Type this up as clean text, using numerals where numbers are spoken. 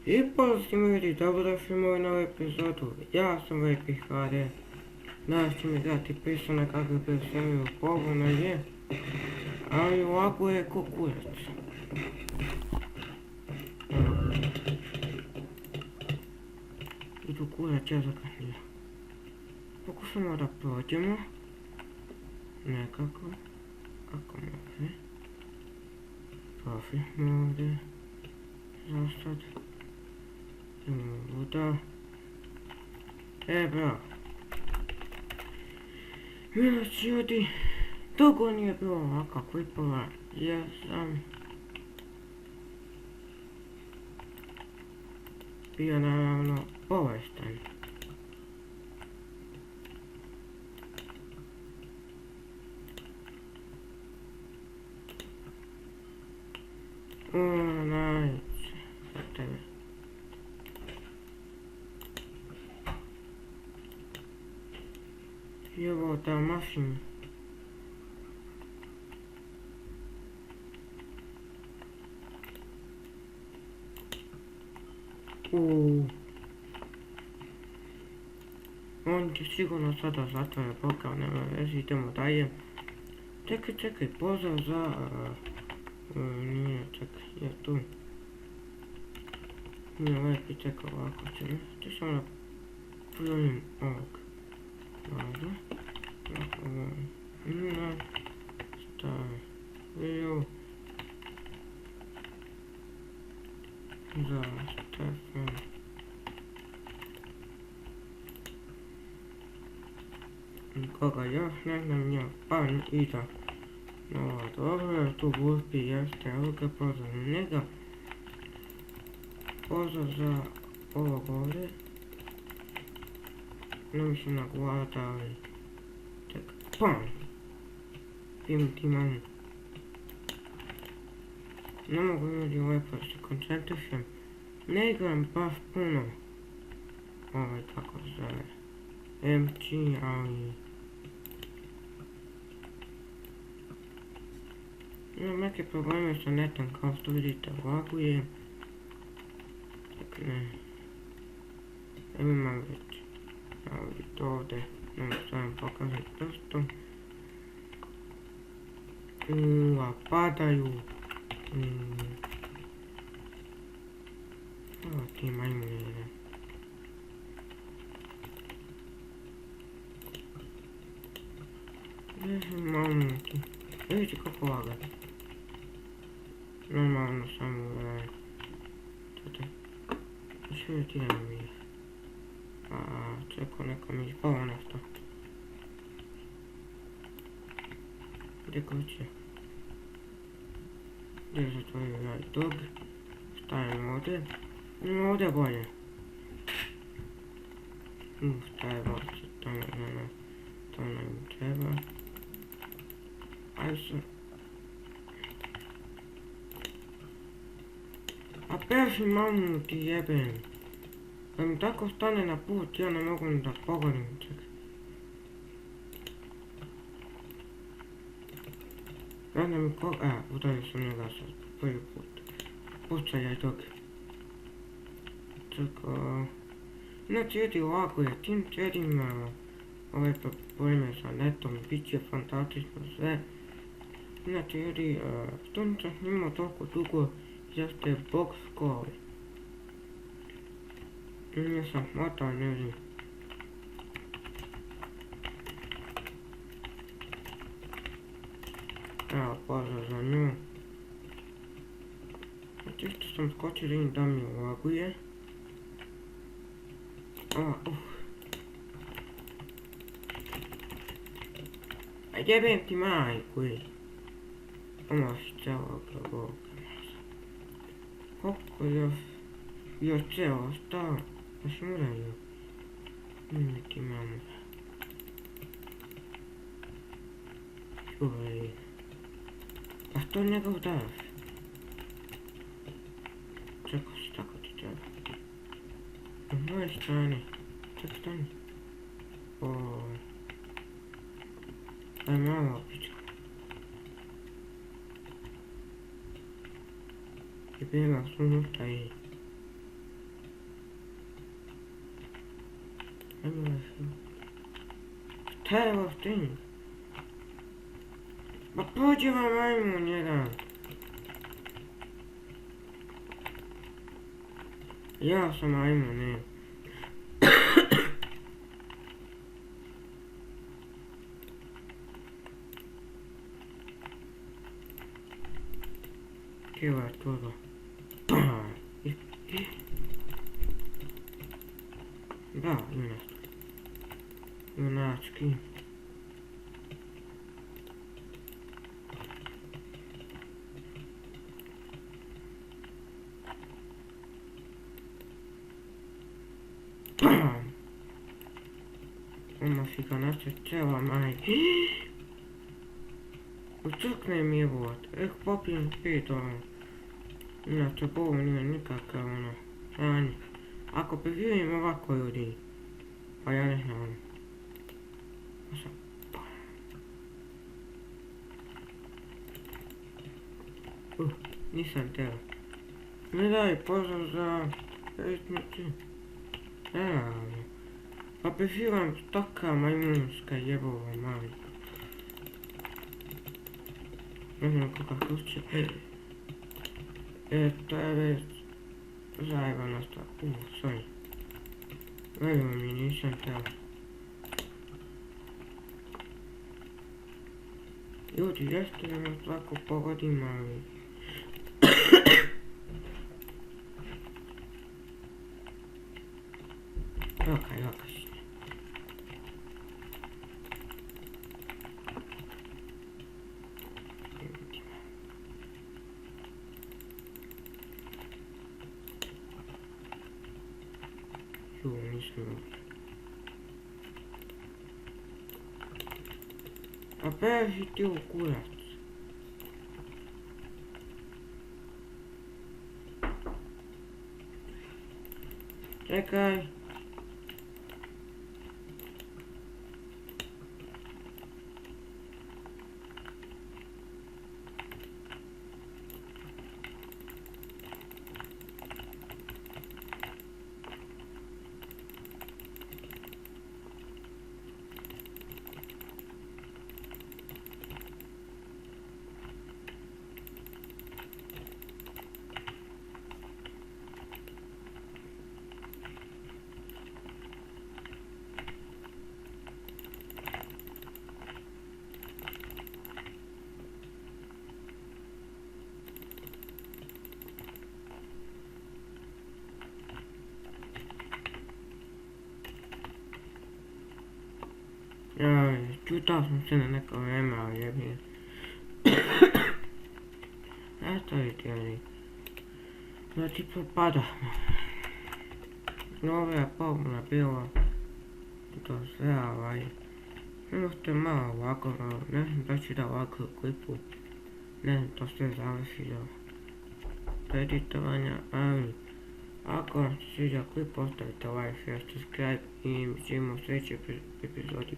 I pozdrav ljudi, dobrodošli u moju novu epizodu. Ja sam Lepi HD. Danas ću mi dati pisane kako bi seriju pogodno je, ali ovako je kukurac. I tu kurac je zakasnije. Pokušamo da prođemo. Nekako. Kako može. Prošli smo ovdje. Zasad. Voda. Bro. Miloš ljudi. Dugo nije bilo ovakva klipova. Ja sam bio naravno bolestan. Najče. Za tebe. I evo ta mašina. On će sigurno sada zatvore pokao, nema vezi, idemo dalje. Čekaj, pozdrav za... nije, čekaj, je tu. Nije Lepi, čekaj, ovako će mi. Ti samo da provjerim ovog. Dobro. Stavio. Za Stefan. Koga još ne znam ja, pa i da. No, dobro, tu glupi jeste, evo ga pozdrav na njega. Pozdrav za ovog ovdje. Ne mislim na glada, ali... Čekaj, PAM! Ti manu. Ne mogu ljudi lepo se koncentrišem. Ne igram baš puno. Kako se zove. MG, ali... Imam neke probleme sa netom, kao što vidite, laguje. Ne. Evo imam već. Evo vidite ovdje. Nemam što vam pokazati prstom. A padaju. Evo ti majmune. Gdje su mamuti? Vidite kako lagati. Normalno samo čete. Što je ti da mi je? Čekao neka mi izbava nešto. Gdje ko će? Gdje zatvorio ja i dog? Stavim ovdje. Ima ovdje bolje. Staje volce, to nam treba. Ajde se. A perši mamu ti jebem. Da mi tako stane na put, ja ne mogu da pogodim, čekaj. Ja ne mi udario sam njega sad, prvi put. Puštaj jaj dok. Čekaj. Inače jedi ovako je, tim čedim ove probleme sa netom, bit će fantastično sve. Inače jedi, što nisam snimao toliko dugo, jeste box score. Nisam hvatao, ne znam. Evo, pozdrav za nju. Čisto sam skočio da im da mi laguje. A jebem ti majku, ono štelo ga Boga. Koliko još ceo ostao? Pa sam uradio. Nije ti mamu. Čuvaj. A što njega udaraš? Čekao si tako ti treba. s moje strane. Ček, stani. Aj malo pička. I bijela su unutra i... Ajmo se... Šta je ovo stin? Pa pođi vam majmun jedan. Ja sam majmun, ne. Keva je toga. Da, junački. Oma si ga nače cela maj. Ucrkne mi je vod. Popijem spet ono. Inače bol nije nikakav ono. Sanje. Ako preživim ovako ljudi. Pa ja ne znam. Nisam teo. Ne daj pozdrav za pesmici. Pa preživam stoka majmunska jebova majka. Ne znam koga kuće. To je već zajebana stvar. Sorry. Verujem mi, nisam teo. Ljudi, jeste da me svako pogodim, ali... Joka si. Nisam ovdje. A beži ti u kurac. Čekaj. Čutao sam se na neko vreme, ali jebim. Nastaviti oni. Znači propada. Nova je pobuna bila. To sve možete malo ovako, ne znam da ću da ovako klipu. Ne znam, to sve zavisi do editovanja, ali ako vam se sviđa klip, ostavite like, share, subscribe i vidimo u sljedećoj epizodi.